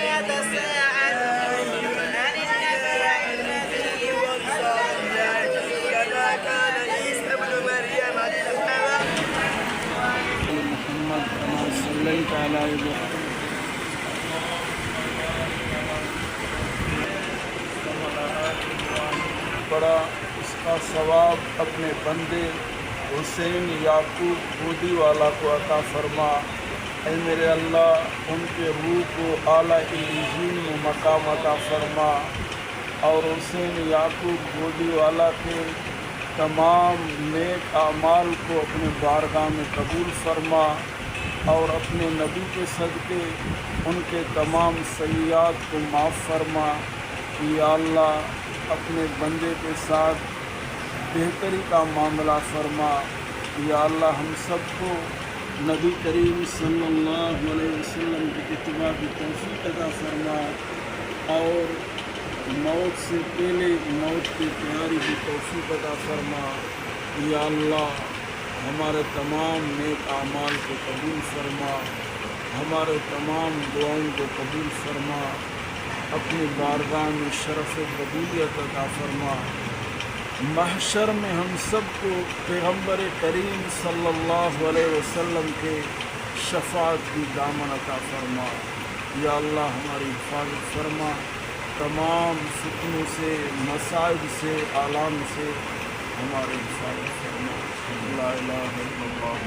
يتساءلون عن النبأ الذي هم كما كان عيسى ابن مريم محمد كما صليت على إبراهيم बड़ा इसका सवाब अपने बंदे हुसैन याकूब गोदी वाला को अता फरमा। ऐ मेरे अल्लाह उनके रूह को आला इल्लीयीन में मकाम अता फरमा और हुसैन याकूब गोदी वाला के तमाम नेक आमाल को अपने बारगाह में कबूल फरमा और अपने नबी के सदक़े उनके तमाम सय्यात को माफ़ फरमा। या अल्लाह अपने बंदे के साथ बेहतरी का मामला फरमा। या अल्लाह हम सबको नबी करीम सल्लल्लाहु अलैहि वसल्लम की इत्तिबा की तौफीक अता फरमा और मौत से पहले मौत की तैयारी की तौफीक अता फरमा। या अल्लाह हमारे तमाम नेक आमाल को कबूल फरमा, हमारे तमाम दुआओं को कबूल फरमा, अपनी बारगाह में शरफ़ कबूलियत अता फरमा। महशर में हम सबको पैगम्बर करीम सल्लल्लाहु अलैहि वसल्लम के शफ़ाअत की दामन अता फरमा। या अल्लाह हमारी हिफाज़त फरमा, तमाम फितनों से मसाइब से आलाम से हमारी हिफाज़त फरमा। ला इलाहा इल्लल्लाह।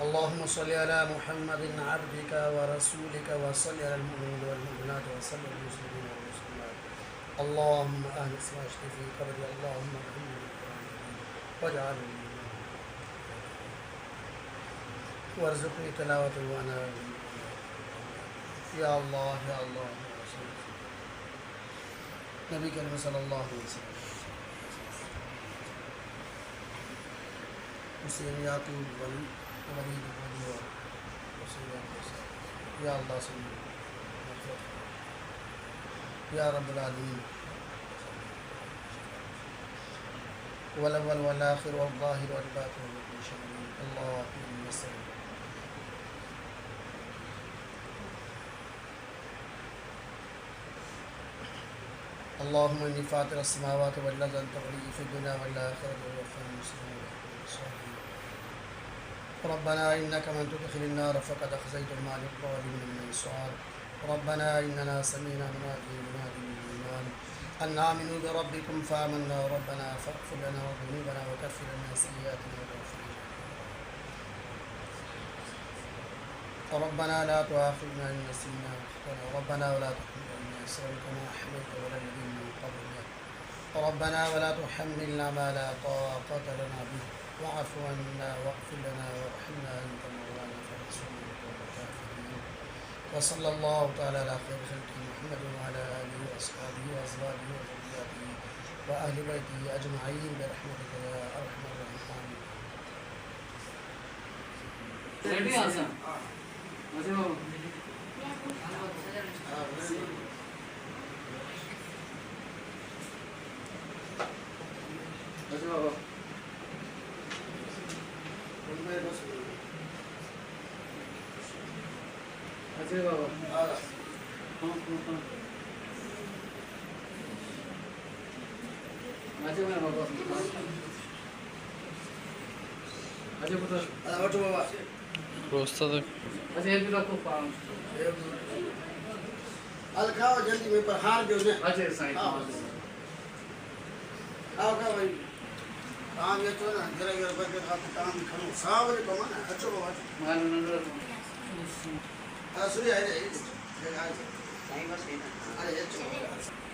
اللهم صل على محمد عبدك ورسولك وصل على المؤمنين والمؤمنات وصل على المسلمين والمسلمات. اللهم أهنس واشف في قبري، اللهم ارحمني بالقرآن واجعله وارزقني تلاوته وأنا يا الله يا الله नबी करीम सल्लल्लाहु अलैहि वसल्लम हुसैन याकूब वलीद या अल्लाह से या रब्बुल आलमीन वल अव्वल वल आखिर वल ज़ाहिर वल बातिन अल्लाहुम्मा सल्लि اللهم إني فاطر السماوات والأرض أنت ولي في الدنيا والآخرة وتوفني مسلما والصالحين. ربنا إنك من تدخل النار فقد أخزيت المال الظالمين من السؤال. ربنا إننا سمعنا مناديا ينادي للإيمان أن آمنوا بربكم فآمنا ربنا فاغفر لنا ذنوبنا وكفر عنا سيئاتنا وتوفنا. ربنا لا تؤاخذنا إن نسينا وأخطأنا ربنا ولا تحمل علينا إصرا كما حملت على الذين من قبلنا ربنا ولا تحملنا ما لا طاقة لنا به واعف عنا واغفر لنا وارحمنا أنت مولانا فانصرنا على القوم الكافرين. وصلى الله تعالى على خير خلقه محمد وعلى آله وأصحابه وأزواجه وذرياته وأهل بيته أجمعين برحمتك يا أرحم الراحمين. खाओ जल्दी में पर हार जो ने अच्छा साईं आओ का भाई काम ये तो ना जरा जरा करके काम खनो साब रे कमा ना अच्छो बाबा मान नंबर आ सुरी आई रे नहीं बस ये अरे अच्छो